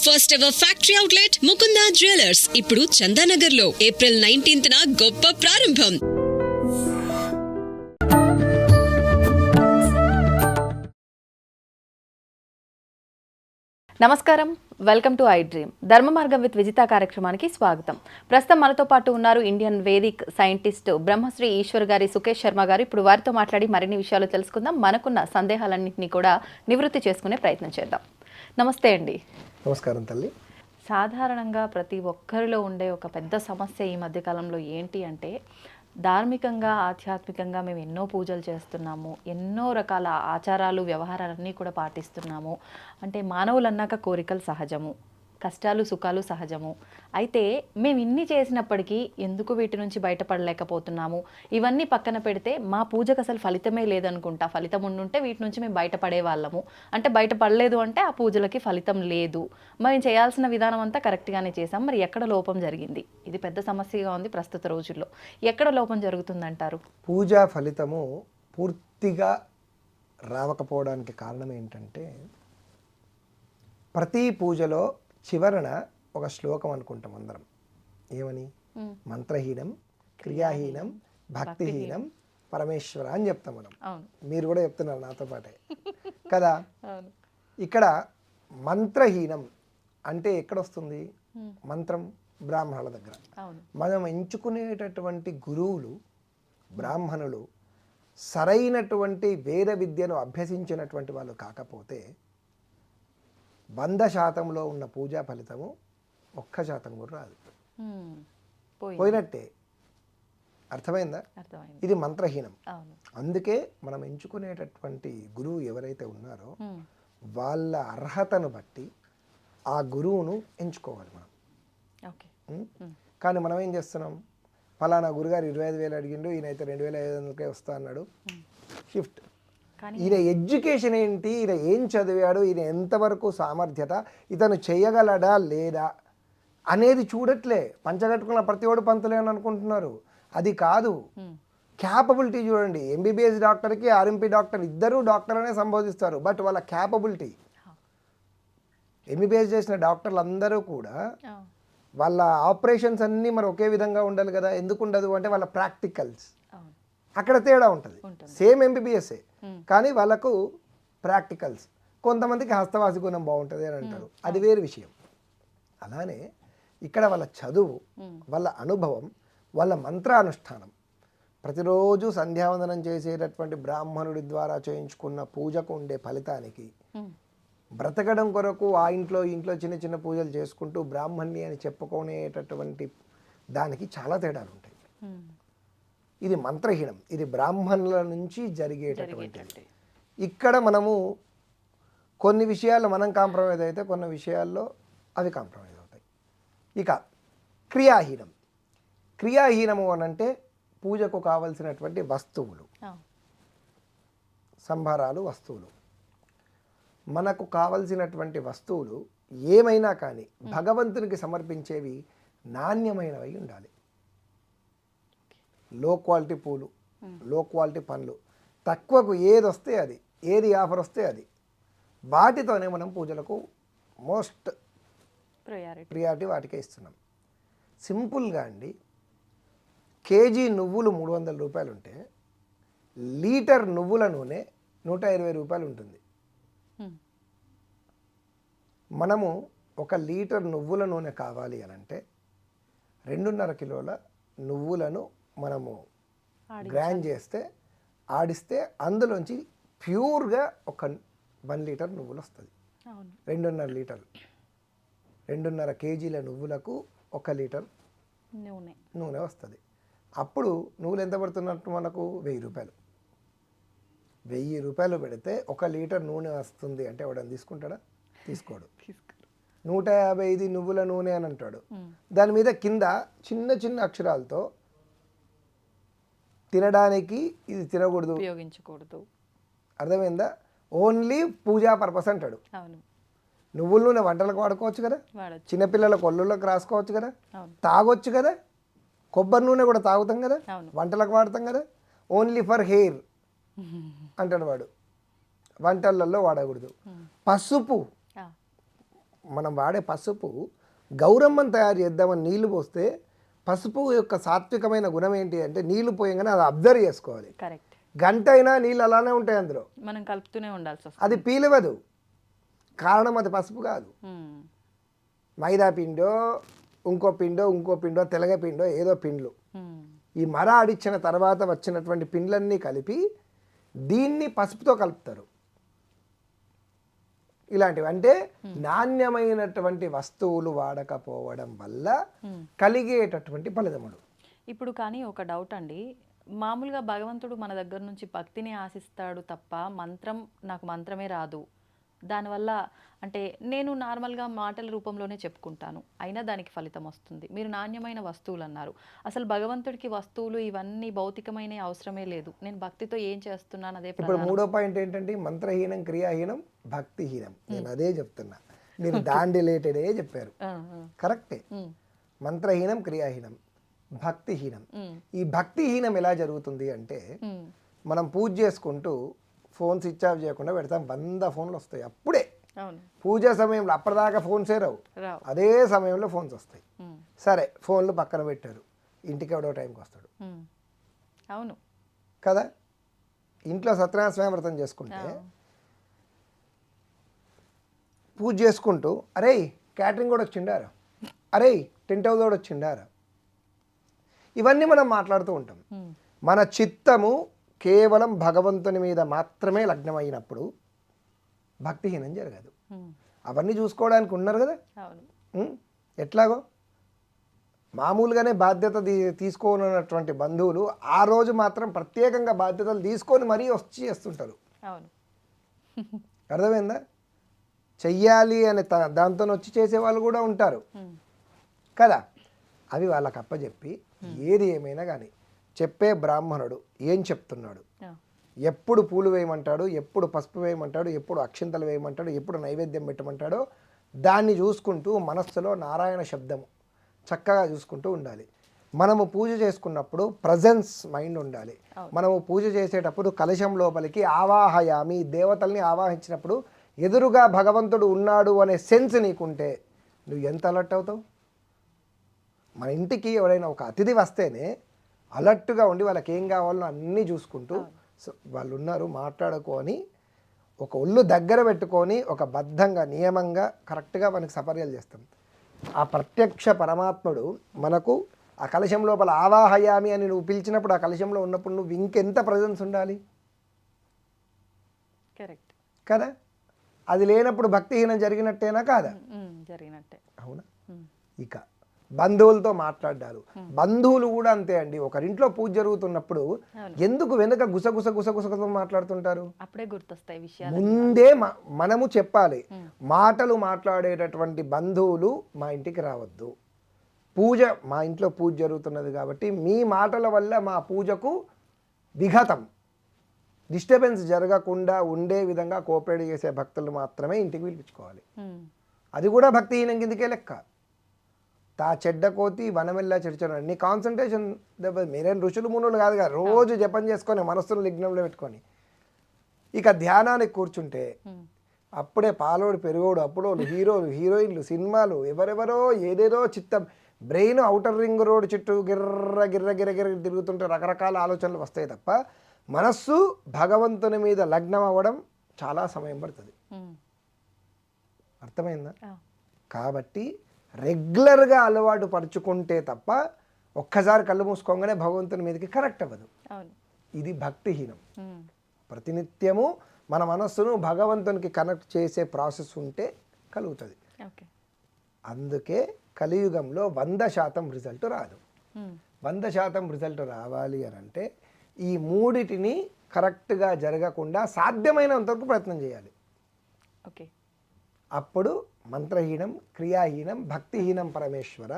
First ever factory outlet Mukunda jewellers ఇప్పుడు చందానగర్ లో April 19th గొప్ప ప్రారంభం. నమస్కారం, వెల్కమ్ టు ఐ డ్రీమ్. ధర్మ మార్గం విత్ విజిత కార్యక్రమానికి స్వాగతం. ప్రస్తుతం మనతో పాటు ఉన్నారు Indian Vedic scientist Brahmashri Eshwar గారి సుకేష్ శర్మ గారు. ఇప్పుడు వారితో మాట్లాడి మరిన్ని విషయాలు తెలుసుకుందాం. మనకున్న సందేహాలన్నింటినీ కూడా నివృత్తి చేసుకునే ప్రయత్నం చేద్దాం. నమస్తే అండి. నమస్కారం తల్లి. సాధారణంగా ప్రతి ఒక్కరిలో ఉండే ఒక పెద్ద సమస్య ఈ మధ్యకాలంలో ఏంటి అంటే, ధార్మికంగా ఆధ్యాత్మికంగా మేము ఎన్నో పూజలు చేస్తున్నాము, ఎన్నో రకాల ఆచారాలు వ్యవహారాలన్నీ కూడా పాటిస్తున్నాము. అంటే మానవులు అన్నాక కోరికలు సహజము, కష్టాలు సుఖాలు సహజము. అయితే మేము ఇన్ని చేసినప్పటికీ ఎందుకు వీటి నుంచి బయటపడలేకపోతున్నాము? ఇవన్నీ పక్కన పెడితే మా పూజకు అసలు ఫలితమే లేదనుకుంటా. ఫలితం ఉండుంటే వీటి నుంచి మేము బయటపడే వాళ్ళము. అంటే బయటపడలేదు అంటే ఆ పూజలకి ఫలితం లేదు. మేము చేయాల్సిన విధానం అంతా కరెక్ట్గానే చేసాం. మరి ఎక్కడ లోపం జరిగింది? ఇది పెద్ద సమస్యగా ఉంది ప్రస్తుత రోజుల్లో. ఎక్కడ లోపం జరుగుతుందంటారు? పూజా ఫలితము పూర్తిగా రావకపోవడానికి కారణం ఏంటంటే, ప్రతి పూజలో చివరన ఒక శ్లోకం అనుకుంటాం అందరం. ఏమని? మంత్రహీనం, క్రియాహీనం, భక్తిహీనం పరమేశ్వర అని చెప్తాం మనం. మీరు కూడా చెప్తున్నారు నాతో పాటే కదా. ఇక్కడ మంత్రహీనం అంటే ఎక్కడొస్తుంది? మంత్రం బ్రాహ్మణుల దగ్గర. మనం ఎంచుకునేటటువంటి గురువులు బ్రాహ్మణులు సరైనటువంటి వేద విద్యను అభ్యసించినటువంటి వాళ్ళు కాకపోతే 100% ఉన్న పూజా ఫలితము 1% కూడా రాదు. పోయినట్టే. అర్థమైందా? ఇది మంత్రహీనం. అందుకే మనం ఎంచుకునేటటువంటి గురువు ఎవరైతే ఉన్నారో వాళ్ళ అర్హతను బట్టి ఆ గురువును ఎంచుకోవాలి మనం. కానీ మనం ఏం చేస్తున్నాం? ఫలానా గురుగారు 25,000 అడిగిండు, ఈయనైతే 2,500కే వస్తా అన్నాడు. షిఫ్ట్. ఈయన ఎడ్యుకేషన్ ఏంటి, ఈయన ఏం చదివాడు, ఈయన ఎంతవరకు సామర్థ్యత, ఇతను చేయగలడా లేదా అనేది చూడట్లే. పంచగట్టుకున్న ప్రతివాడు పంతులే అని అనుకుంటున్నారు. అది కాదు. క్యాపబిలిటీ చూడండి. ఎంబీబీఎస్ డాక్టర్కి ఆర్ఎంపీ డాక్టర్ ఇద్దరు డాక్టర్ అనే సంబోధిస్తారు. బట్ వాళ్ళ క్యాపబిలిటీ, ఎంబీబీఎస్ చేసిన డాక్టర్లు అందరూ కూడా వాళ్ళ ఆపరేషన్స్ అన్నీ మరి ఒకే విధంగా ఉండాలి కదా. ఎందుకు ఉండదు అంటే వాళ్ళ ప్రాక్టికల్స్ అక్కడ తేడా ఉంటుంది. సేమ్ ఎంబీబీఎస్ఏ కానీ వాళ్ళకు ప్రాక్టికల్స్, కొంతమందికి హస్తవాసి గుణం బాగుంటుంది అని అంటారు. అది వేరు విషయం. అలానే ఇక్కడ వాళ్ళ చదువు, వాళ్ళ అనుభవం, వాళ్ళ మంత్రానుష్ఠానం, ప్రతిరోజు సంధ్యావందనం చేసేటటువంటి బ్రాహ్మణుడి ద్వారా చేయించుకున్న పూజకు ఉండే ఫలితానికి, బ్రతకడం కొరకు ఆ ఇంట్లో చిన్న చిన్న పూజలు చేసుకుంటూ బ్రాహ్మణ్ణి అని చెప్పుకునేటటువంటి దానికి చాలా తేడాలు ఉంటాయి. ఇది మంత్రహీనం. ఇది బ్రాహ్మణుల నుంచి జరిగేటటువంటి. ఇక్కడ మనము కొన్ని విషయాల్లో మనం కాంప్రమైజ్ అయితే కొన్ని విషయాల్లో అవి కాంప్రమైజ్ అవుతాయి. ఇక క్రియాహీనం. క్రియాహీనము అనంటే పూజకు కావలసినటువంటి వస్తువులు, సంభారాలు, వస్తువులు. మనకు కావలసినటువంటి వస్తువులు ఏమైనా కానీ భగవంతునికి సమర్పించేవి నాణ్యమైనవి ఉండాలి. లో క్వాలిటీ పూలు, లో క్వాలిటీ పండ్లు, తక్కువకు ఏది వస్తే అది, ఏది ఆఫర్ వస్తే అది, వాటితోనే మనం పూజలకు మోస్ట్ ప్రియారిటీ వాటికే ఇస్తున్నాం. సింపుల్గా అండి, కేజీ నువ్వులు 300 రూపాయలు ఉంటే లీటర్ నువ్వుల నూనె 120 రూపాయలు ఉంటుంది. మనము 1 లీటర్ నువ్వుల నూనె కావాలి అని అంటే 2.5 కిలోల నువ్వులను మనము గ్రైండ్ చేస్తే, ఆడిస్తే అందులోంచి ప్యూర్గా 1 లీటర్ నువ్వులు వస్తుంది. 2.5 లీటర్లు, 2.5 కేజీల నువ్వులకు 1 లీటర్ నూనె వస్తుంది. అప్పుడు నువ్వులు ఎంత పడుతున్నట్టు మనకు 1000 రూపాయలు. 1000 రూపాయలు పెడితే 1 లీటర్ నూనె వస్తుంది అంటే ఎవడని తీసుకుంటాడా? తీసుకోడు. 150 నువ్వుల నూనె అని అంటాడు. దాని మీద కింద చిన్న చిన్న అక్షరాలతో తినడానికి ఇది తినకూడదు, ఉపయోగించకూడదు. అర్థమైందా? ఓన్లీ పూజా పర్పస్ అంటాడు. నువ్వుల నూనె వంటలకు వాడుకోవచ్చు కదా, చిన్నపిల్లల కొల్లుళ్ళకి రాసుకోవచ్చు కదా, తాగొచ్చు కదా. కొబ్బరి నూనె కూడా తాగుతాం కదా, వంటలకు వాడతాం కదా. ఓన్లీ ఫర్ హెయిర్ అంటాడు వాడు. వంటలలో వాడకూడదు. పసుపు మనం వాడే పసుపు గౌరమ్మని తయారు చేద్దామని నీళ్లు పోస్తే పసుపు యొక్క సాత్వికమైన గుణం ఏంటి అంటే నీళ్లు పోయంగానే అది అబ్జర్వ్ చేసుకోవాలి. కరెక్ట్. గంట అయినా నీళ్ళు అలానే ఉంటాయి అందులో, మనం కలుపుతూనే ఉండాల్సి వస్తుంది. అది పీలవదు. కారణం అది పసుపు కాదు, మైదా పిండో ఇంకో పిండో తెలగ పిండో ఏదో పిండ్లు. ఈ మర ఆడిచ్చిన తర్వాత వచ్చినటువంటి పిండ్లన్నీ కలిపి దీన్ని పసుపుతో కలుపుతారు. ఇలాంటివి అంటే నాణ్యమైనటువంటి వస్తువులు వాడకపోవడం వల్ల కలిగేటటువంటి ఫలితములు. ఇప్పుడు కానీ ఒక డౌట్ అండి, మామూలుగా భగవంతుడు మన దగ్గర నుంచి భక్తిని ఆశిస్తాడు తప్ప నాకు మంత్రమే రాదు, దానివల్ల అంటే నేను నార్మల్గా మాటల రూపంలోనే చెప్పుకుంటాను, అయినా దానికి ఫలితం వస్తుంది. మీరు నాణ్యమైన వస్తువులు అన్నారు. అసలు భగవంతుడికి వస్తువులు ఇవన్నీ భౌతికమైన అవసరమే లేదు, నేను భక్తితో ఏం చేస్తున్నాను అదే. ఇప్పుడు మూడో పాయింట్ ఏంటంటే మంత్రహీనం క్రియాహీనం భక్తిహీనం. నేను అదే చెప్తున్నా, మీరు దాని రిలేటెడే చెప్పారు, కరెక్టే. మంత్రహీనం క్రియాహీనం భక్తిహీనం. ఈ భక్తిహీనం ఎలా జరుగుతుంది అంటే మనం పూజ చేసుకుంటూ ఫోన్ స్విచ్ ఆఫ్ చేయకుండా పెడతాం, 100 ఫోన్లు వస్తాయి అప్పుడే పూజ సమయంలో. అప్పటిదాకా ఫోన్సే రావు, అదే సమయంలో ఫోన్స్ వస్తాయి. సరే ఫోన్లు పక్కన పెట్టారు, ఇంటికి ఎవడో టైంకి వస్తాడు. అవును కదా, ఇంట్లో సత్యనారాయణ స్వామి వ్రతం చేసుకుంటే పూజ చేసుకుంటూ అరే క్యాటరింగ్ కూడా వచ్చిండారా, అరే టెంట్ హౌస్ కూడా వచ్చిండారా, ఇవన్నీ మనం మాట్లాడుతూ ఉంటాం. మన చిత్తము కేవలం భగవంతుని మీద మాత్రమే లగ్నమైనప్పుడు భక్తిహీనం జరగదు. అవన్నీ చూసుకోవడానికి ఉన్నారు కదా. ఎట్లాగో మామూలుగానే బాధ్యత తీసుకోనటువంటి బంధువులు ఆ రోజు మాత్రం ప్రత్యేకంగా బాధ్యతలు తీసుకొని మరీ వచ్చి చేస్తుంటారు. అర్థమైందా? చెయ్యాలి అని దాంతో వచ్చి చేసే వాళ్ళు కూడా ఉంటారు కదా. అవి వాళ్ళకి అప్పచెప్పి ఏది ఏమైనా కానీ చెప్పే బ్రాహ్మణుడు ఏం చెప్తున్నాడు, ఎప్పుడు పూలు వేయమంటాడు, ఎప్పుడు పసుపు వేయమంటాడు, ఎప్పుడు అక్షింతలు వేయమంటాడు, ఎప్పుడు నైవేద్యం పెట్టమంటాడో దాన్ని చూసుకుంటూ మనస్సులో నారాయణ శబ్దము చక్కగా చూసుకుంటూ ఉండాలి. మనము పూజ చేసుకున్నప్పుడు ప్రజెన్స్ మైండ్ ఉండాలి. మనము పూజ చేసేటప్పుడు కలశం లోపలికి ఆవాహయామి, దేవతల్ని ఆవాహించినప్పుడు ఎదురుగా భగవంతుడు ఉన్నాడు అనే సెన్స్ నీకుంటే నువ్వు ఎంత అలర్ట్ అవుతావు. మన ఇంటికి ఎవరైనా ఒక అతిథి వస్తేనే అలర్ట్గా ఉండి వాళ్ళకి ఏం కావాలో అన్నీ చూసుకుంటూ వాళ్ళు ఉన్నారు మాట్లాడుకొని ఒక ఒళ్ళు దగ్గర పెట్టుకొని ఒక బద్ధంగా నియమంగా కరెక్ట్గా మనకి సపర్యలు చేస్తాం. ఆ ప్రత్యక్ష పరమాత్ముడు మనకు ఆ కలశం లోపల ఆవాహయామి అని నువ్వు పిలిచినప్పుడు ఆ కలశంలో ఉన్నప్పుడు నువ్వు ఇంకెంత ప్రజెన్స్ ఉండాలి. కరెక్ట్ కదా. అది లేనప్పుడు భక్తిహీనం జరిగినట్టేనా కాదా? జరిగినట్టే. అవునా. ఇక బంధువులతో మాట్లాడారు. బంధువులు కూడా అంతే అండి. ఒకరింట్లో పూజ జరుగుతున్నప్పుడు ఎందుకు వెనుక గుసగుసతో మాట్లాడుతుంటారు? అప్పుడే గుర్తొస్తాయి విషయాలు. ముందే మనము చెప్పాలి, మాటలు మాట్లాడేటటువంటి బంధువులు మా ఇంటికి రావద్దు, పూజ మా ఇంట్లో పూజ జరుగుతున్నది కాబట్టి మీ మాటల వల్ల మా పూజకు విఘాతం డిస్టర్బెన్స్ జరగకుండా ఉండే విధంగా కోఆపరేట్ చేసే భక్తులు మాత్రమే ఇంటికి పిలిపించుకోవాలి. అది కూడా భక్తిహీనం కిందకే లెక్క. తా చెడ్డ కోతి వనమెల్లా చెడిచాడు. నీ కాన్సన్ట్రేషన్ దెబ్బ. మీరేం ఋషులు మునులు కాదు కదా, రోజు జపం చేసుకొని మనస్సును లిగ్నంలో పెట్టుకొని ఇక ధ్యానానికి కూర్చుంటే అప్పుడే పాలోడు పెరుగోడు అప్పుడోళ్ళు హీరోలు హీరోయిన్లు సినిమాలు ఎవరెవరో ఏదేదో చిత్తం బ్రెయిన్ అవుటర్ రింగ్ రోడ్ చుట్టూ గిర్ర గిర్ర గిర్ర గిర్ర తిరుగుతుంటే రకరకాల ఆలోచనలు వస్తాయి తప్ప మనస్సు భగవంతుని మీద లగ్నం అవ్వడం చాలా సమయం పడుతుంది. అర్థమైందా? కాబట్టి రెగ్యులర్గా అలవాటు పరుచుకుంటే తప్ప ఒక్కసారి కళ్ళు మూసుకోగానే భగవంతుని మీదకి కరెక్ట్ అవ్వదు. ఇది భక్తిహీనం. ప్రతినిత్యము మన మనస్సును భగవంతునికి కనెక్ట్ చేసే ప్రాసెస్ ఉంటే కలుగుతుంది. అందుకే కలియుగంలో 100% రిజల్ట్ రాదు. 100% రిజల్ట్ రావాలి అని అంటే ఈ మూడిటిని కరెక్ట్గా జరగకుండా సాధ్యమైనంతవరకు ప్రయత్నం చేయాలి. అప్పుడు మంత్రహీనం క్రియాహీనం భక్తిహీనం పరమేశ్వర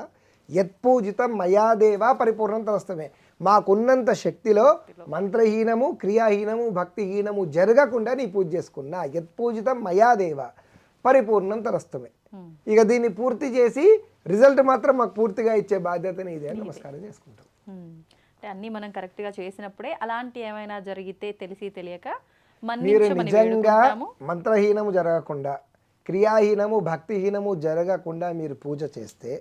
యత్పూజితం మయాదేవా పరిపూర్ణం తరస్తమే. మాకున్నంత శక్తిలో మంత్రహీనము క్రియాహీనము భక్తిహీనము జరగకుండా నీ పూజ చేసుకున్నా యత్పూజితం మయాదేవ పరిపూర్ణం తరస్తమే. ఇక దీన్ని పూర్తి చేసి రిజల్ట్ మాత్రం మాకు పూర్తిగా ఇచ్చే బాధ్యతని ఇదే అని నమస్కారం చేసుకుంటాం. అంటే అన్నీ మనం కరెక్ట్గా చేసినప్పుడే అలాంటి ఏమైనా జరిగితే తెలిసి తెలియక మీరు నిజంగా మంత్రహీనము జరగకుండా క్రియాహీనము భక్తిహీనము జరగకుండా మీరు పూజ చేస్తే,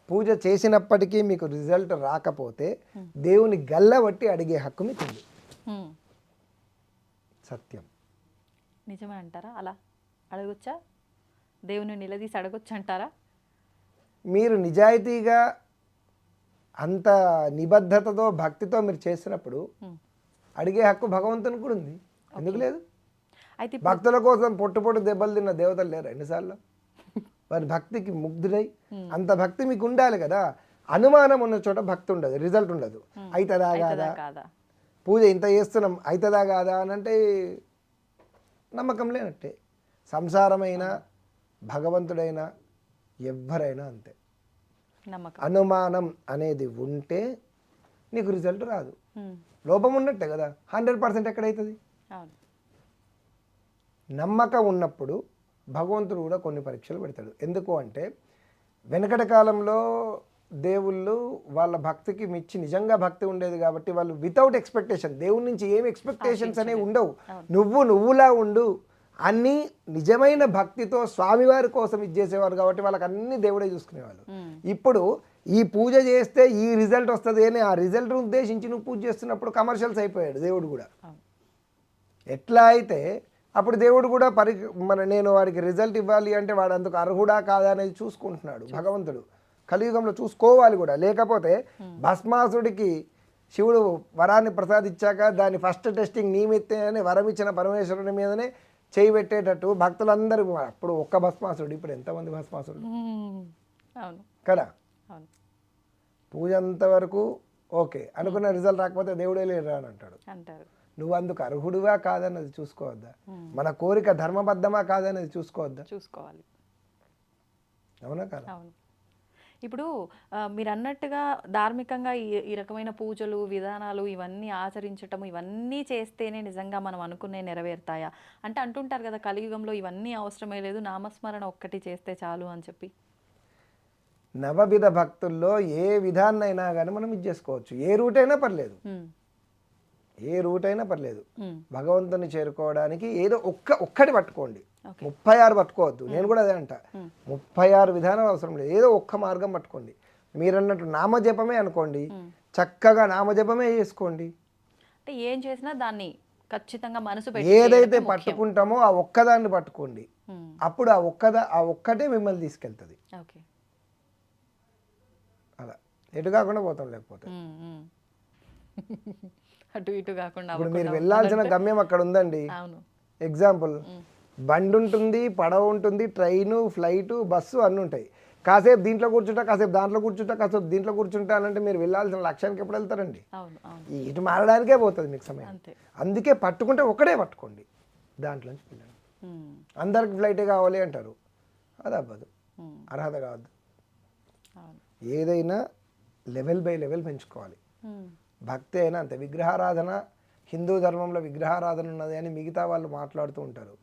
పూజ చేసినప్పటికీ మీకు రిజల్ట్ రాకపోతే దేవుని గల్లబట్టి అడిగే హక్కు మీకు ఉంది. సత్యం. నిజమే అంటారా? అలా అడగొచ్చా? దేవుని నిలదీసి అడగొచ్చు అంటారా? మీరు నిజాయితీగా అంత నిబద్ధతతో భక్తితో మీరు చేసినప్పుడు అడిగే హక్కు భగవంతునికి కూడా ఉంది. ఎందుకు లేదు? అయితే భక్తుల కోసం పొట్టు దెబ్బలు తిన్న దేవతలు లేరు ఎన్నిసార్లు? వారి భక్తికి ముగ్ధుడై అంత భక్తి మీకు ఉండాలి కదా. అనుమానం ఉన్న చోట భక్తి ఉండదు, రిజల్ట్ ఉండదు. అవుతుందా కాదా, పూజ ఇంత చేస్తున్నాం అవుతుందా కాదా అని అంటే నమ్మకం లేనట్టే. సంసారమైనా భగవంతుడైనా ఎవ్వరైనా అంతే. అనుమానం అనేది ఉంటే నీకు రిజల్ట్ రాదు. లోపం ఉన్నట్టే కదా. 100% ఎక్కడైతుంది? నమ్మకం ఉన్నప్పుడు భగవంతుడు కూడా కొన్ని పరీక్షలు పెడతాడు. ఎందుకు అంటే వెనకటి కాలంలో దేవుళ్ళు వాళ్ళ భక్తికి మించి నిజంగా భక్తి ఉండేది కాబట్టి వాళ్ళు వితౌట్ ఎక్స్పెక్టేషన్, దేవుడి నుంచి ఏమి ఎక్స్పెక్టేషన్స్ అనేవి ఉండవు. నువ్వులా ఉండు అన్నీ నిజమైన భక్తితో స్వామివారి కోసం ఇచ్చేసేవారు కాబట్టి వాళ్ళకి అన్ని దేవుడే చూసుకునేవాళ్ళు. ఇప్పుడు ఈ పూజ చేస్తే ఈ రిజల్ట్ వస్తుంది అని ఆ రిజల్ట్ ఉద్దేశించి నువ్వు పూజ చేస్తున్నప్పుడు కమర్షియల్స్ అయిపోయాడు దేవుడు కూడా. ఎట్లా అయితే అప్పుడు దేవుడు కూడా నేను వాడికి రిజల్ట్ ఇవ్వాలి అంటే వాడు అందుకు అర్హుడా కాదా అనేది చూసుకుంటున్నాడు భగవంతుడు. కలియుగంలో చూసుకోవాలి కూడా. లేకపోతే భస్మాసుడికి శివుడు వరాన్ని ప్రసాదించాక దాని ఫస్ట్ టెస్టింగ్ నీ మీదే అని వరం ఇచ్చిన పరమేశ్వరుని మీదనే చేయి పెట్టేటట్టు భక్తులందరూ. అప్పుడు ఒక్క భస్మాసుడు, ఇప్పుడు ఎంతమంది భస్మాసుడు కదా. పూజ అంతవరకు ఓకే అనుకున్న రిజల్ట్ రాకపోతే దేవుడే లేరు అని అంటాడు. నువ్వు అందుకు అర్హుడువా కాదన్నది చూసుకోవద్దా? మన కోరిక ధర్మబద్ధమా కాదన్నది చూసుకోవాలి. అవునా కదా? ఇప్పుడు మీరు అన్నట్టుగా ధార్మికంగా ఈ రకమైన పూజలు విధానాలు ఇవన్నీ ఆచరించటం ఇవన్నీ చేస్తేనే నిజంగా మనం అనుకునే నెరవేరుతాయా అంటే అంటుంటారు కదా, కలియుగంలో ఇవన్నీ అవసరమే లేదు, నామస్మరణ ఒక్కటి చేస్తే చాలు అని చెప్పి. నవవిధ భక్తుల్లో ఏ విధాన్నైనా కానీ మనం ఇది చేసుకోవచ్చు. ఏ రూట్ అయినా పర్లేదు. భగవంతుని చేరుకోవడానికి ఏదో ఒక్కటి పట్టుకోండి. 36 పట్టుకోవద్దు. నేను కూడా అదే అంట. 36 విధానం అవసరం లేదు. ఏదో ఒక్క మార్గం పట్టుకోండి. మీరన్నట్టు నామజపమే అనుకోండి, చక్కగా నామజపమే చేసుకోండి. అంటే ఏం చేసినా దాన్ని ఖచ్చితంగా మనసు ఏదైతే పట్టుకుంటామో ఆ ఒక్కదాన్ని పట్టుకోండి. అప్పుడు ఆ ఒక్కటే మిమ్మల్ని తీసుకెళ్తుంది. అలా ఎటు కాకుండా పోతాం. లేకపోతే అటు ఇటు కాకుండా ఇప్పుడు మీరు వెళ్ళాల్సిన గమ్యం అక్కడ ఉందండి. ఎగ్జాంపుల్, బండి ఉంటుంది, పడవ ఉంటుంది, ట్రైను, ఫ్లైటు, బస్సు అన్నీ ఉంటాయి. కాసేపు దీంట్లో కూర్చుంటా, కాసేపు దాంట్లో కూర్చుంటా, కాసేపు దీంట్లో కూర్చుంటా అంటే మీరు వెళ్ళాల్సిన లక్ష్యానికి ఎప్పుడు వెళ్తారండి? ఇటు మారడానికే పోతుంది మీకు సమయం. అందుకే పట్టుకుంటే ఒకటే పట్టుకోండి, దాంట్లోంచి వెళ్ళండి. అందరికి ఫ్లైటే కావాలి అంటారు, అది అవ్వదు, అర్హత కావద్దు. ఏదైనా లెవెల్ బై లెవెల్ పెంచుకోవాలి. భక్తి అయినా అంతే. విగ్రహారాధన, హిందూ ధర్మంలో విగ్రహారాధన ఉన్నది అని మిగతా వాళ్ళు మాట్లాడుతూ ఉంటారు.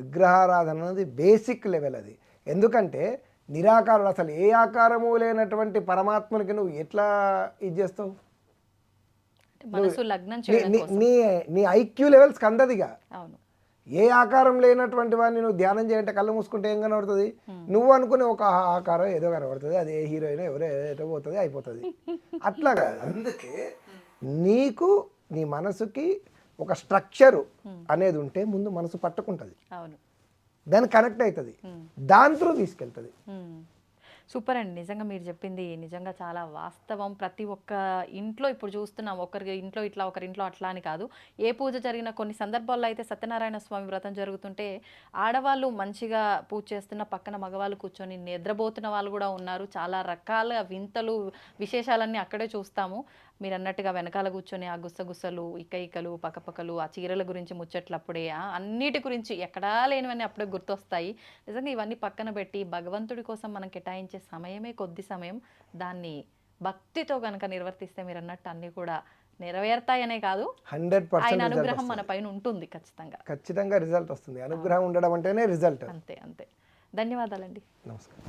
విగ్రహారాధన అనేది బేసిక్ లెవెల్ అది. ఎందుకంటే నిరాకారుడు, అసలు ఏ ఆకారము లేనటువంటి పరమాత్మనికి నువ్వు ఎట్లా ఇది చేస్తావు? నీ ఐక్యూ లెవెల్స్ కందదిగా. ఏ ఆకారం లేనటువంటి వాడిని నువ్వు ధ్యానం చేయంటే కళ్ళు మూసుకుంటే ఏం కనబడుతుంది? నువ్వు అనుకునే ఒక ఆకారం ఏదో కనబడుతుంది, అది ఏ హీరోయిన్ ఎవరో ఏదో పోతుంది, అయిపోతుంది. అట్లాగా. అందుకే నీకు నీ మనసుకి ఒక స్ట్రక్చరు అనేది ఉంటే ముందు మనసు పట్టుకుంటుంది, దాన్ని కనెక్ట్ అవుతుంది, దాని త్రూ తీసుకెళ్తుంది. సూపర్ అండి. నిజంగా మీరు చెప్పింది నిజంగా చాలా వాస్తవం. ప్రతి ఒక్క ఇంట్లో ఇప్పుడు చూస్తున్నాం, ఒకరి ఇంట్లో ఇట్లా ఒకరి ఇంట్లో అట్లా అని కాదు. ఏ పూజ జరిగినా కొన్ని సందర్భాల్లో అయితే సత్యనారాయణ స్వామి వ్రతం జరుగుతుంటే ఆడవాళ్ళు మంచిగా పూజ చేస్తున్న పక్కన మగవాళ్ళు కూర్చొని నిద్రపోతున్న వాళ్ళు కూడా ఉన్నారు. చాలా రకాల వింతలు విశేషాలన్నీ అక్కడే చూస్తాము. మీరు అన్నట్టుగా వెనకాల కూర్చొని ఆ గుసగుసలు, ఇకలు, పక్కపక్కలు, ఆ చీరల గురించి ముచ్చట్లప్పుడే అన్నిటి గురించి ఎక్కడా లేనివన్నీ అప్పుడే గుర్తొస్తాయి. నిజంగా ఇవన్నీ పక్కన పెట్టి భగవంతుడి కోసం మనం కేటాయించే సమయమే కొద్ది సమయం, దాన్ని భక్తితో కనుక నిర్వర్తిస్తే మీరు అన్నట్టు అన్నీ కూడా నెరవేరుతాయనే కాదు, 100% ఆయన అనుగ్రహం మన పైన ఉంటుంది. ఖచ్చితంగా రిజల్ట్ వస్తుంది. అనుగ్రహం ఉండడం అంటేనే రిజల్ట్. అంతే. ధన్యవాదాలండి. నమస్కారం.